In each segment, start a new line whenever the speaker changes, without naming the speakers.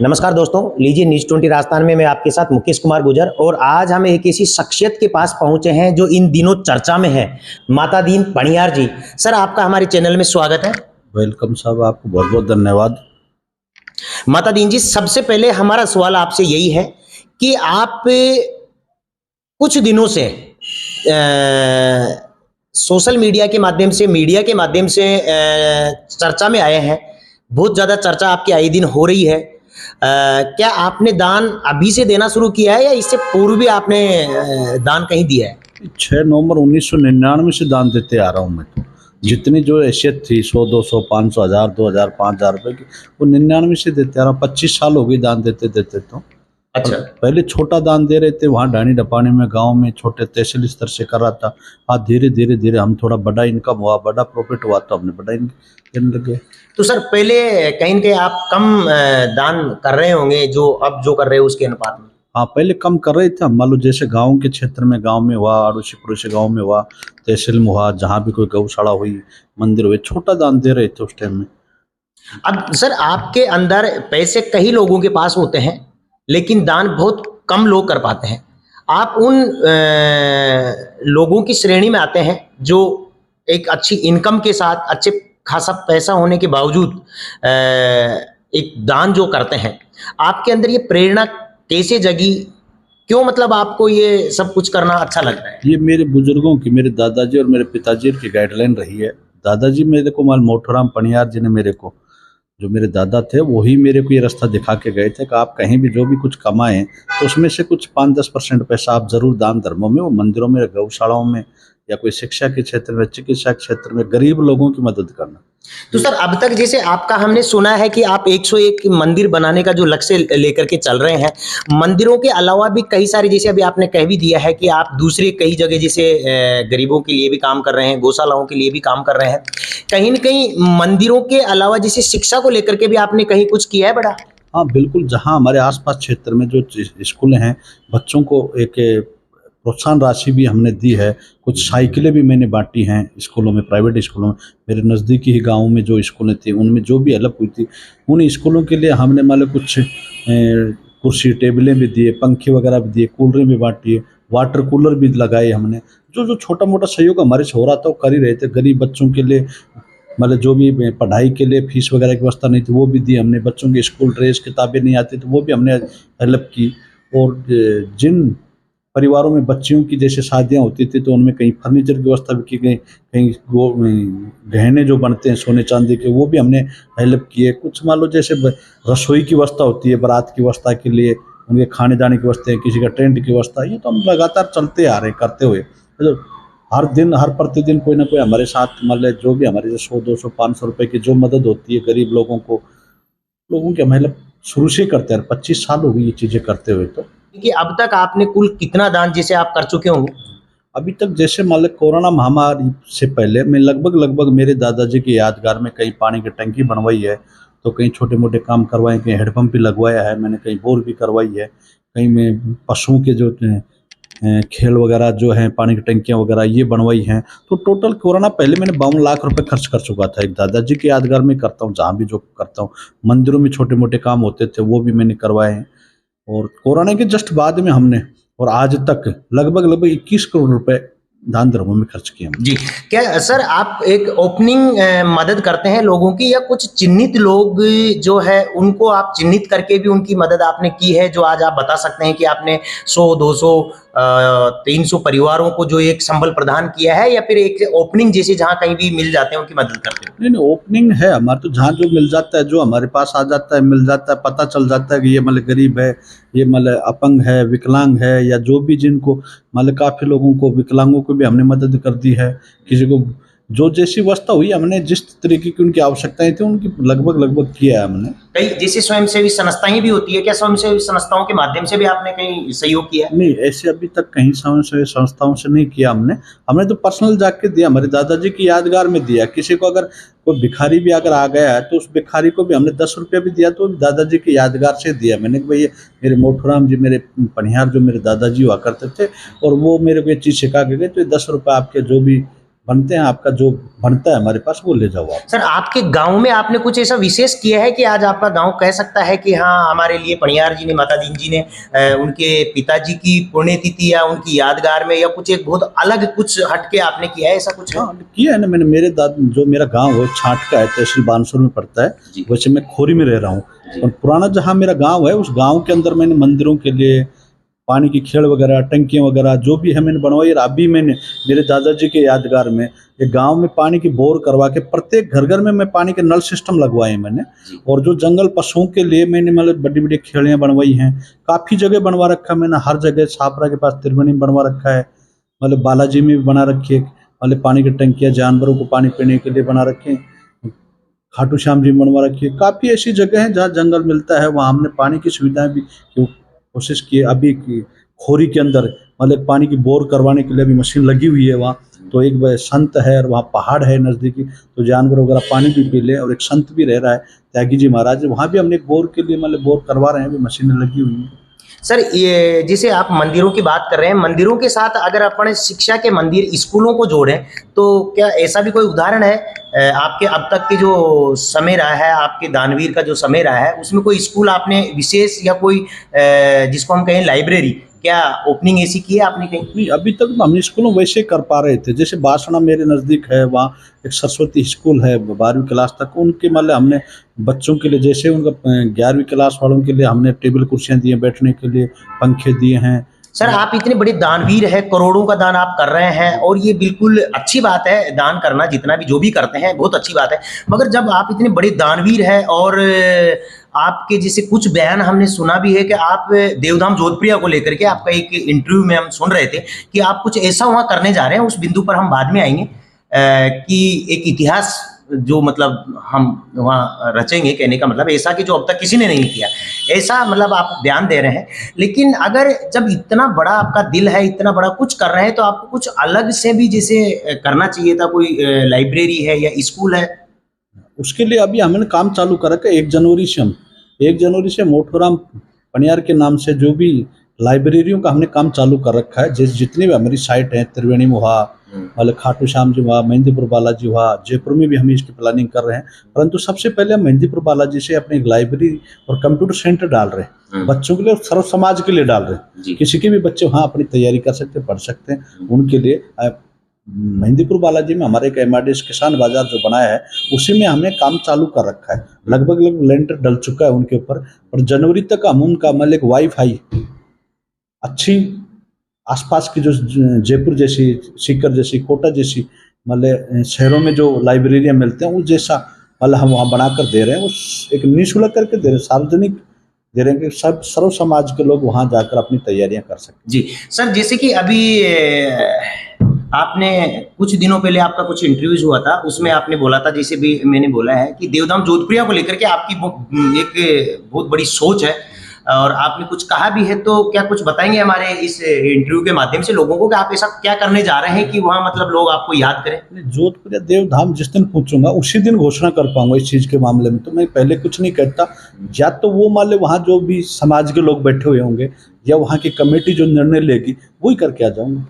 नमस्कार दोस्तों, लीजिए न्यूज़ 20 राजस्थान में मैं आपके साथ मुकेश कुमार गुर्जर। और आज हम एक ऐसी शख्सियत के पास पहुंचे हैं जो इन दिनों चर्चा में है, माता दीन पनियार जी। सर, आपका हमारे चैनल में स्वागत है।
वेलकम साहब, आपको बहुत बहुत धन्यवाद।
माता दीन जी, सबसे पहले हमारा सवाल आपसे यही है कि आप कुछ दिनों से सोशल मीडिया के माध्यम से, मीडिया के माध्यम से चर्चा में आए हैं। बहुत ज़्यादा चर्चा आपकी आए दिन हो रही है। क्या आपने दान अभी से देना शुरू किया है या इससे पूर्व भी आपने दान कहीं दिया है?
6 नवंबर 1999 से दान देते आ रहा हूँ मैं। तो जितनी जो हैसियत थी 100, 200, 500, 1000, 2000, 5000 रुपए की, वो 99 से देते आ रहा हूँ। 25 साल हो गई दान देते देते। तो
अच्छा।
पहले छोटा दान दे रहे थे, वहाँ ढाणी ढपानी में गांव में छोटे तहसील स्तर से कर रहा था। आज धीरे धीरे धीरे हम थोड़ा बड़ा इनकम हुआ, बड़ा प्रॉफिट हुआ, तो हमने बड़ा देने लगे।
तो सर, पहले कहीं न कहीं आप कम दान कर रहे होंगे जो अब जो कर रहे हो उसके अनुपात में।
हाँ, पहले कम कर रहे थे हम। मान लो जैसे गांव के क्षेत्र में, गांव में हुआ, अड़ोसी पड़ोसी गांव में हुआ, तहसील में हुआ, जहाँ भी कोई गौशाला हुई, मंदिर हुए, छोटा दान दे रहे थे उस टाइम में।
अब सर, आपके अंदर पैसे कई लोगों के पास होते हैं लेकिन दान बहुत कम लोग कर पाते हैं। आप उन लोगों की श्रेणी में आते हैं जो एक अच्छी इनकम के साथ, अच्छे खासा पैसा होने के बावजूद एक दान जो करते हैं। आपके अंदर ये प्रेरणा कैसे जगी? क्यों, मतलब आपको ये सब कुछ करना अच्छा लगता है?
ये मेरे बुजुर्गों की, मेरे दादाजी और मेरे पिताजी की गाइडलाइन रही है। दादाजी मेरे को, माल मोटूराम पनियार जी ने मेरे को, जो मेरे दादा थे, वही मेरे को ये रास्ता दिखा के गए थे कि आप कहीं भी जो भी कुछ कमाएं तो उसमें से कुछ 5-10% पैसा आप जरूर दान धर्मों में, वो मंदिरों में, गौशालाओं में, या कोई शिक्षा के क्षेत्र में, चिकित्सा क्षेत्र में गरीब लोगों की मदद करना।
तो सर, अब तक जैसे आपका हमने सुना है कि आप 101 मंदिर बनाने का जो लक्ष्य लेकर के चल रहे हैं। मंदिरों के अलावा भी कई सारे, जैसे अभी आपने कह भी दिया है कि आप दूसरे कई जगह जैसे गरीबों के लिए भी काम कर रहे हैं, गौशालाओं के लिए भी काम कर रहे हैं। कहीं न कहीं मंदिरों के अलावा जैसे शिक्षा को लेकर के भी आपने कहीं कुछ किया है बड़ा?
हाँ बिल्कुल, जहाँ हमारे आसपास क्षेत्र में जो स्कूल हैं, बच्चों को एक प्रोत्साहन राशि भी हमने दी है। कुछ साइकिलें भी मैंने बांटी हैं स्कूलों में, प्राइवेट स्कूलों में। मेरे नज़दीकी ही गाँव में जो स्कूलें थी, उनमें जो भी हेल्प हुई थी, उन स्कूलों के लिए हमने मान लो कुछ कुर्सी टेबलें भी दिए, पंखे वगैरह भी दिए, कूलरें भी बांटी है, वाटर कूलर भी लगाए हमने। जो जो छोटा मोटा सहयोग हमारे से हो रहा था वो कर ही रहे थे। गरीब बच्चों के लिए, मतलब जो भी पढ़ाई के लिए फीस वगैरह की व्यवस्था नहीं थी, वो भी दी हमने। बच्चों की स्कूल ड्रेस, किताबें नहीं आती तो वो भी हमने हेल्प की। और जिन परिवारों में बच्चियों की जैसे शादियां होती थी तो उनमें कहीं फर्नीचर की व्यवस्था भी की गई, कहीं वो गहने जो बनते हैं सोने चांदी के, वो भी हमने हेल्प किए। कुछ मान लो जैसे रसोई की व्यवस्था होती है, बारात की व्यवस्था के लिए, उनके खाने दाने की व्यवस्था है, किसी का टेंट की व्यवस्था, ये तो हम लगातार चलते आ रहे हैं करते हुए। तो हर दिन, हर प्रतिदिन कोई ना कोई हमारे साथ, मतलब जो भी हमारे 100, 200, 500 रुपए की जो मदद होती है गरीब लोगों की हम हेल्प शुरू से करते हैं। 25 साल हो गई ये चीज़ें करते हुए। तो
कि अब तक आपने कुल कितना दान जैसे आप कर चुके होंगे?
अभी तक जैसे मान लो कोरोना महामारी से पहले मैं लगभग मेरे दादाजी की यादगार में कहीं पानी की टंकी बनवाई है, तो कहीं छोटे मोटे काम करवाए, कहीं हेडपम्प भी लगवाया है मैंने, कहीं बोर भी करवाई है, कहीं में पशुओं के जो खेल वगैरह जो हैं, पानी की टंकियाँ वगैरह ये बनवाई हैं। तो टोटल कोरोना पहले मैंने 52 लाख रुपए खर्च कर चुका था। एक दादाजी की यादगार में करता हूँ, जहाँ भी जो करता हूँ। मंदिरों में छोटे मोटे काम होते थे वो भी मैंने करवाए हैं। और कोरोना के जस्ट बाद में हमने, और आज तक लगभग 21 करोड़ रुपए दान धर्मों में खर्च किए हमने।
जी। क्या सर, आप एक ओपनिंग मदद करते हैं लोगों की, या कुछ चिन्हित लोग जो है उनको आप चिन्हित करके भी उनकी मदद आपने की है, जो आज आप बता सकते हैं कि आपने 100, 200, 300 परिवारों को जो एक संबल प्रदान किया है, या फिर एक ओपनिंग जैसे जहाँ कहीं भी मिल जाते हैं उनकी मदद करते हो?
नहीं, ओपनिंग है हमारे, तो जहाँ जो मिल जाता है, जो हमारे पास आ जाता है, मिल जाता है, पता चल जाता है कि ये मतलब गरीब है, ये मतलब अपंग है, विकलांग है, या जो भी जिनको मतलब, काफ़ी लोगों को, विकलांगों को भी हमने मदद कर दी है। किसी को जो जैसी व्यवस्था हुई, हमने जिस तरीके की उनकी आवश्यकताएं थी उनकी लगभग किया है हमने।
कई जैसे स्वयंसेवी संस्थाएं भी होती है, क्या स्वयंसेवी संस्थाओं के माध्यम से भी आपने कहीं सहयोग किया है?
नहीं, ऐसे अभी तक कहीं स्वयंसेवी संस्थाओं से नहीं किया हमने तो पर्सनल जाके दिया, हमारे दादाजी की यादगार में दिया। किसी को अगर कोई भिखारी भी अगर आ गया है तो उस भिखारी को भी हमने 10 रुपया भी दिया, तो दादाजी की यादगार से दिया मैंने कि भाई ये मेरे मोटूराम जी, मेरे पनिहार जो मेरे दादाजी हुआ करते थे, और वो मेरे को ये चीज़ सिखा के गए, तो ये 10 रुपये आपके जो भी बनते हैं, आपका जो बनता है हमारे पास वो ले जाओ आप।
सर आपके गांव में आपने कुछ ऐसा विशेष किया है कि आज आपका गांव कह सकता है कि हाँ हमारे लिए पणियार जी ने, माता दीन जी ने उनके पिताजी की पुण्यतिथि या उनकी यादगार में या कुछ एक बहुत अलग कुछ हटके आपने किया है, ऐसा कुछ है?
हाँ किया है ना मैंने। मेरे जो मेरा गांव है छाट का है, तहसील बानसूर में पड़ता
जी।
है। वैसे मैं खोरी में रह रहा हूँ,
जी।
और पुराना जहाँ मेरा गांव है उस गांव के अंदर मैंने मंदिरों के लिए पानी की खेड़ वगैरह, टंकियाँ वगैरह जो भी है मैंने बनवाई। और अभी मैंने मेरे दादाजी के यादगार में एक गांव में पानी की बोर करवा के प्रत्येक घर घर में मैं पानी के नल सिस्टम लगवाए हैं मैंने।
जी।
और जो जंगल पशुओं के लिए मैंने मतलब बड़ी बड़ी खेड़ियाँ बनवाई हैं, काफ़ी जगह बनवा रखा है मैंने। हर जगह छापरा के पास त्रिवेणी में बनवा रखा है, मतलब बालाजी में भी बना रखी है, मतलब पानी की टंकियाँ जानवरों को पानी पीने के लिए बना रखे हैं। खाटू श्याम जी में बनवा रखी है। काफ़ी ऐसी जगह हैं जहाँ जंगल मिलता है, वहाँ हमने पानी की सुविधाएं भी कोशिश की है। अभी खोरी के अंदर मतलब पानी की बोर करवाने के लिए भी मशीन लगी हुई है वहाँ। तो एक संत है और वहाँ पहाड़ है नज़दीकी, तो जानवर वगैरह पानी भी पी ले। और एक संत भी रह रहा है त्यागी जी महाराज, वहाँ भी हमने बोर के लिए मतलब बोर करवा रहे हैं, भी मशीनें लगी हुई हैं।
सर ये जैसे आप मंदिरों की बात कर रहे हैं, मंदिरों के साथ अगर अपन शिक्षा के मंदिर स्कूलों को जोड़ें तो क्या ऐसा भी कोई उदाहरण है आपके अब तक के जो समय रहा है, आपके दानवीर का जो समय रहा है, उसमें कोई स्कूल आपने विशेष या कोई जिसको हम कहें लाइब्रेरी, क्या ओपनिंग ऐसी की है आपने कहीं?
नहीं, अभी तक हम स्कूलों वैसे कर पा रहे थे। जैसे बासना मेरे नज़दीक है, वहाँ एक सरस्वती स्कूल है 12वीं क्लास तक, उनके मतलब हमने बच्चों के लिए, जैसे उनका 11वीं क्लास वालों के लिए हमने टेबल कुर्सियाँ दी हैं बैठने के लिए, पंखे दिए हैं।
सर आप इतने बड़े दानवीर हैं, करोड़ों का दान आप कर रहे हैं और ये बिल्कुल अच्छी बात है, दान करना जितना भी जो भी करते हैं बहुत अच्छी बात है। मगर जब आप इतने बड़े दानवीर हैं और आपके जैसे कुछ बयान हमने सुना भी है कि आप देवधाम जोधपुरिया को लेकर के आपका एक इंटरव्यू में हम सुन रहे थे कि आप कुछ ऐसा वहाँ करने जा रहे हैं, उस बिंदु पर हम बाद में आएंगे कि एक इतिहास जो मतलब हम वहाँ रचेंगे, कहने का मतलब ऐसा कि जो अब तक किसी ने नहीं किया, ऐसा मतलब आप बयान दे रहे हैं। लेकिन अगर जब इतना बड़ा आपका दिल है, इतना बड़ा कुछ कर रहे हैं, तो आपको कुछ अलग से भी जैसे करना चाहिए था। कोई लाइब्रेरी है या स्कूल है?
उसके लिए अभी हमने काम चालू कर रखा है। 1 जनवरी से मोठोराम पनियार के नाम से जो भी लाइब्रेरियों का हमने काम चालू कर रखा है। जैसे जितनी भी हमारी साइट है, त्रिवेणी में हुआ, मतलब खाटू श्याम जी हुआ, मेहंदीपुर बालाजी हुआ, जयपुर में भी हम इसकी प्लानिंग कर रहे हैं। परंतु सबसे पहले हम मेहंदीपुर बालाजी से अपनी एक लाइब्रेरी और कंप्यूटर सेंटर डाल रहे हैं, बच्चों के लिए और सर्व समाज के लिए डाल रहे हैं। किसी के भी बच्चे वहाँ अपनी तैयारी कर सकते हैं, पढ़ सकते हैं। उनके लिए मेहंदीपुर बालाजी में हमारे एक MRDS किसान बाजार जो बनाया है, उसी में हमने काम चालू कर रखा है। लगभग लेंटर डल चुका है उनके ऊपर, और जनवरी तक हम उनका मतलब एक वाईफाई अच्छी आसपास की जो जयपुर जैसी, सीकर जैसी, कोटा जैसी मतलब शहरों में जो लाइब्रेरियाँ मिलते हैं उस जैसा मतलब हम वहाँ बनाकर दे रहे हैं। उस एक निःशुल्क करके दे रहे हैं, सार्वजनिक दे रहे हैं कि सब सर्व समाज के लोग वहाँ जाकर अपनी तैयारियाँ कर सकते हैं।
जी सर, जैसे कि अभी आपने कुछ दिनों पहले आपका कुछ इंटरव्यूज हुआ था, उसमें आपने बोला था, जैसे भी मैंने बोला है कि देवधाम जोधपुरिया को लेकर के आपकी एक बहुत बड़ी सोच है और आपने कुछ कहा भी है। तो क्या कुछ बताएंगे हमारे इस इंटरव्यू के माध्यम से लोगों को कि आप ऐसा क्या करने जा रहे हैं कि वहाँ मतलब लोग आपको याद करें?
जोधपुर देवधाम जिस दिन पूछूंगा उसी दिन घोषणा कर पाऊंगा इस चीज के मामले में। तो मैं पहले कुछ नहीं कहता। या तो वो मान ले वहाँ जो भी समाज के लोग बैठे हुए होंगे या वहाँ की कमेटी जो निर्णय लेगी वही करके आ जाऊंगा।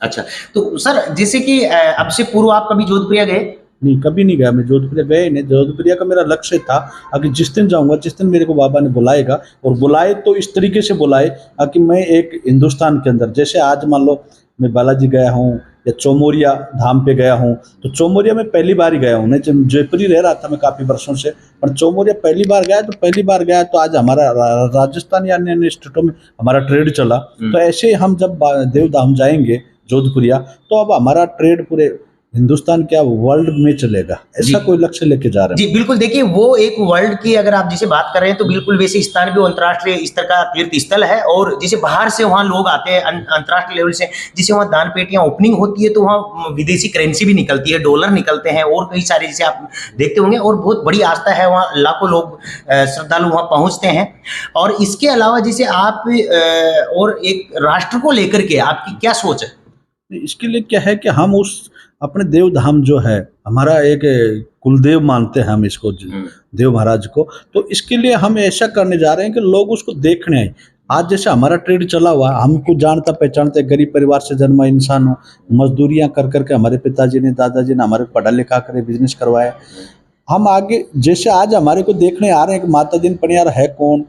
अच्छा, तो सर जैसे कि अब से पूर्व आप कभी जोधपुरिया गए?
नहीं, कभी नहीं गया मैं जोधपुरिया, गया ही नहीं। जोधपुरिया का मेरा लक्ष्य था कि जिस दिन जाऊंगा, जिस दिन मेरे को बाबा ने बुलाएगा, और बुलाए तो इस तरीके से बुलाए कि मैं एक हिंदुस्तान के अंदर, जैसे आज मान लो मैं बालाजी गया हूँ या चौमोरिया धाम पे गया हूँ, तो चौमोरिया में पहली बार ही गया हूँ। नहीं, जयपुर ही रह रहा था मैं काफ़ी वर्षों से, पर चौमोरिया पहली बार गया। तो पहली बार गया तो आज हमारा राजस्थान या अन्य अन्य स्टेटों में हमारा ट्रेड चला। तो ऐसे हम जब देवधाम जाएंगे जोधपुरिया, तो अब हमारा ट्रेड पूरे हिंदुस्तान क्या वर्ल्ड में चलेगा, ऐसा कोई लक्ष्य लेके जा रहे हैं।
जी बिल्कुल, देखिए वो एक वर्ल्ड की अगर आप जिसे बात कर रहे हैं तो बिल्कुल वैसे स्थान भी अंतर्राष्ट्रीय स्तर का तीर्थ स्थल है। और जैसे बाहर से वहाँ लोग आते हैं अंतर्राष्ट्रीय लेवल से, जिसे वहाँ दान पेटियां ओपनिंग होती है तो वहाँ विदेशी करेंसी भी निकलती है, डॉलर निकलते हैं और कई सारे जैसे आप देखते होंगे। और बहुत बड़ी आस्था है वहाँ, लाखों लोग श्रद्धालु वहाँ पहुँचते हैं। और इसके अलावा जैसे आप और एक राष्ट्र को लेकर के आपकी क्या सोच है?
इसके लिए क्या है कि हम उस अपने देवधाम जो है हमारा एक कुलदेव मानते हैं हम इसको, देव महाराज को। तो इसके लिए हम ऐसा करने जा रहे हैं कि लोग उसको देखने आए। आज जैसे हमारा ट्रेड चला हुआ, हमको जानता पहचानते, गरीब परिवार से जन्मा इंसान हूँ, मजदूरियाँ कर करके हमारे पिताजी ने, दादाजी ने हमारे पढ़ा लिखा कर बिजनेस करवाया। हम आगे जैसे आज हमारे को देखने आ रहे हैं कि माता दीन पनियार है कौन,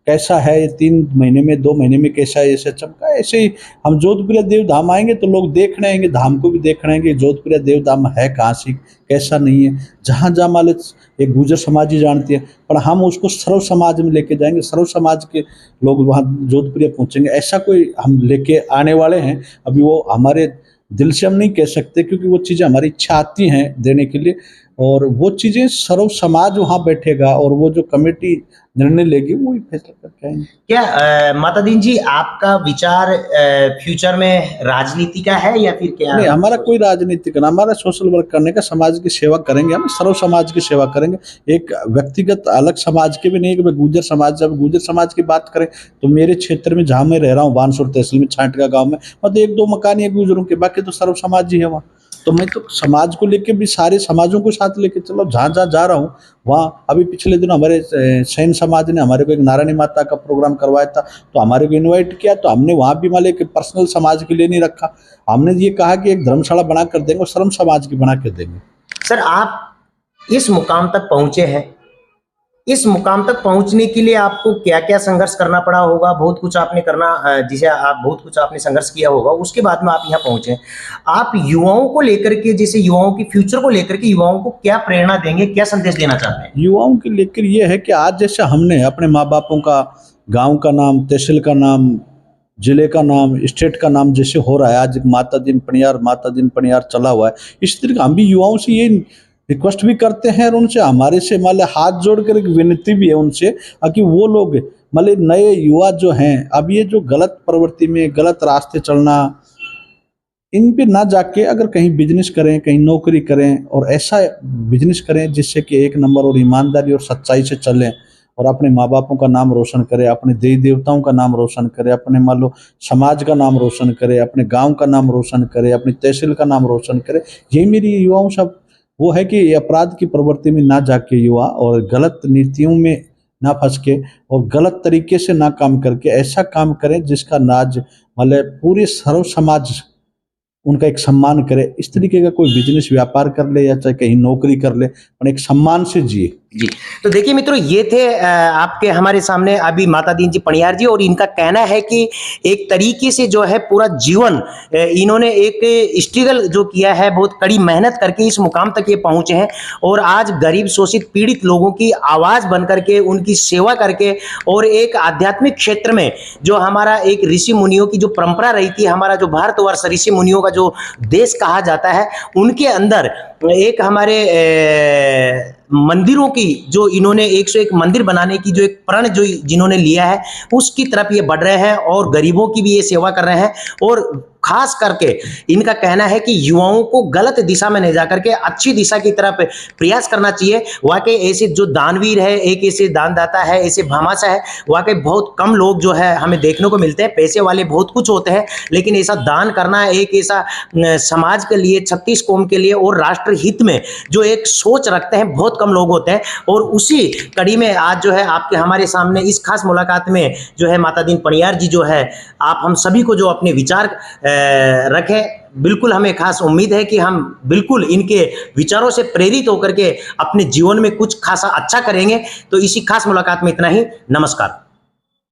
कैसा है, ये 3 महीने में 2 महीने में कैसा है, ऐसे चमका। ऐसे ही हम जोधपुर देव धाम आएंगे तो लोग देखने आएंगे, धाम को भी देखने आएंगे, जोधपुर देव धाम है कहाँ से, कैसा नहीं है। जहाँ जहाँ मान लो एक गुर्जर समाज ही जानती है, पर हम उसको सर्व समाज में लेके जाएंगे, सर्व समाज के लोग वहाँ जोधपुर पहुँचेंगे। ऐसा कोई हम लेके आने वाले हैं। अभी वो हमारे दिल से हम नहीं कह सकते, क्योंकि वो चीज़ें हमारी इच्छा आती हैं देने के लिए, और वो चीज़ें सर्व समाज वहाँ बैठेगा और वो जो कमेटी निर्णय लेगी वो ही फैसला करके आएंगे।
क्या माता दीन जी, आपका विचार फ्यूचर में राजनीति का है या फिर क्या?
नहीं, हमारा कोई राजनीति का, हमारा सोशल वर्क करने का, समाज की सेवा करेंगे, हम सर्व समाज की सेवा करेंगे। एक व्यक्तिगत अलग समाज के भी नहीं कि भाई गुर्जर समाज। जब गुर्जर समाज की बात करें तो मेरे क्षेत्र में जहाँ मैं रह रहा हूँ, बानसूर तहसील में छांटका गाँव में, मतलब 1-2 मकान है गुर्जरों के, बाकी तो सर्व समाज ही है वहाँ। तो मैं तो समाज को लेके भी सारे समाजों को साथ लेके चलो, जहाँ जहाँ जा रहा हूँ वहाँ। अभी पिछले दिनों हमारे सैन समाज ने हमारे को एक नारायणी माता का प्रोग्राम करवाया था, तो हमारे को इनवाइट किया, तो हमने वहाँ भी मान लो कि पर्सनल समाज के लिए नहीं रखा, हमने ये कहा कि एक धर्मशाला बना कर देंगे और सर्व समाज की बना कर देंगे।
सर, आप इस मुकाम तक पहुंचे हैं, इस मुकाम तक पहुंचने के लिए आपको क्या क्या संघर्ष करना पड़ा होगा? बहुत कुछ आपने जिसे आप बहुत कुछ आपने संघर्ष किया होगा, उसके बाद में आप यहाँ पहुंचे। आप युवाओं को लेकर के, जैसे युवाओं की फ्यूचर को लेकर के युवाओं को क्या प्रेरणा देंगे, क्या संदेश देना चाहते हैं?
युवाओं के लेकर ये है कि आज जैसे हमने अपने माँ बापों का, गांव का नाम, तहसील का नाम, जिले का नाम, स्टेट का नाम जैसे हो रहा है, आज माता दीन पनियार चला हुआ है, इस तरह हम भी युवाओं से ये रिक्वेस्ट भी करते हैं और उनसे हमारे से मान हाथ जोड़कर एक विनती भी है उनसे कि वो लोग मान नए युवा जो हैं, अब ये जो गलत प्रवृत्ति में, गलत रास्ते चलना, इन पे ना जाके अगर कहीं बिजनेस करें, कहीं नौकरी करें, और ऐसा बिजनेस करें जिससे कि 1 नंबर और ईमानदारी और सच्चाई से चलें और अपने माँ बापों का नाम रोशन करें, अपने देवी देवताओं का नाम रोशन करें, अपने मान लो समाज का नाम रोशन करें, अपने गांव का नाम रोशन करें, अपनी तहसील का नाम रोशन करें। यही मेरी युवाओं सब वो है कि अपराध की प्रवृत्ति में ना जाके युवा और गलत नीतियों में ना फंस के और गलत तरीके से ना काम करके ऐसा काम करें जिसका नाज मतलब पूरे सर्व समाज उनका एक सम्मान करे। इस तरीके का कोई बिजनेस व्यापार कर ले या चाहे कहीं नौकरी कर ले, पर एक सम्मान से जिए।
जी, तो देखिए मित्रों, ये थे आपके हमारे सामने अभी माता दीन जी पनियार जी, और इनका कहना है कि एक तरीके से जो है पूरा जीवन इन्होंने एक स्ट्रगल जो किया है, बहुत कड़ी मेहनत करके इस मुकाम तक ये पहुंचे हैं, और आज गरीब शोषित पीड़ित लोगों की आवाज़ बन करके, उनकी सेवा करके, और एक आध्यात्मिक क्षेत्र में जो हमारा एक ऋषि मुनियों की जो परंपरा रही थी, हमारा जो भारतवर्ष ऋषि मुनियों का जो देश कहा जाता है, उनके अंदर एक हमारे मंदिरों की जो इन्होंने 101 मंदिर बनाने की जो एक प्रण जो जिन्होंने लिया है, उसकी तरफ ये बढ़ रहे हैं और गरीबों की भी ये सेवा कर रहे हैं। और खास करके इनका कहना है कि युवाओं को गलत दिशा में नहीं जाकर के अच्छी दिशा की तरफ प्रयास करना चाहिए। वाकई ऐसे जो दानवीर है, एक ऐसे दानदाता है, ऐसे भामाशाह है, वाकई बहुत कम लोग जो है हमें देखने को मिलते हैं। पैसे वाले बहुत कुछ होते हैं, लेकिन ऐसा दान करना, एक ऐसा समाज के लिए, 36 कौम के लिए और राष्ट्र हित में जो एक सोच रखते हैं, बहुत कम लोग होते हैं। और उसी कड़ी में आज जो है आपके हमारे सामने इस खास मुलाकात में जो है माता दीन पनियार जी जो है, आप हम सभी को जो अपने विचार रखें, बिल्कुल हमें खास उम्मीद है कि हम बिल्कुल इनके विचारों से प्रेरित होकर के अपने जीवन में कुछ खासा अच्छा करेंगे। तो इसी खास मुलाकात में इतना ही। नमस्कार।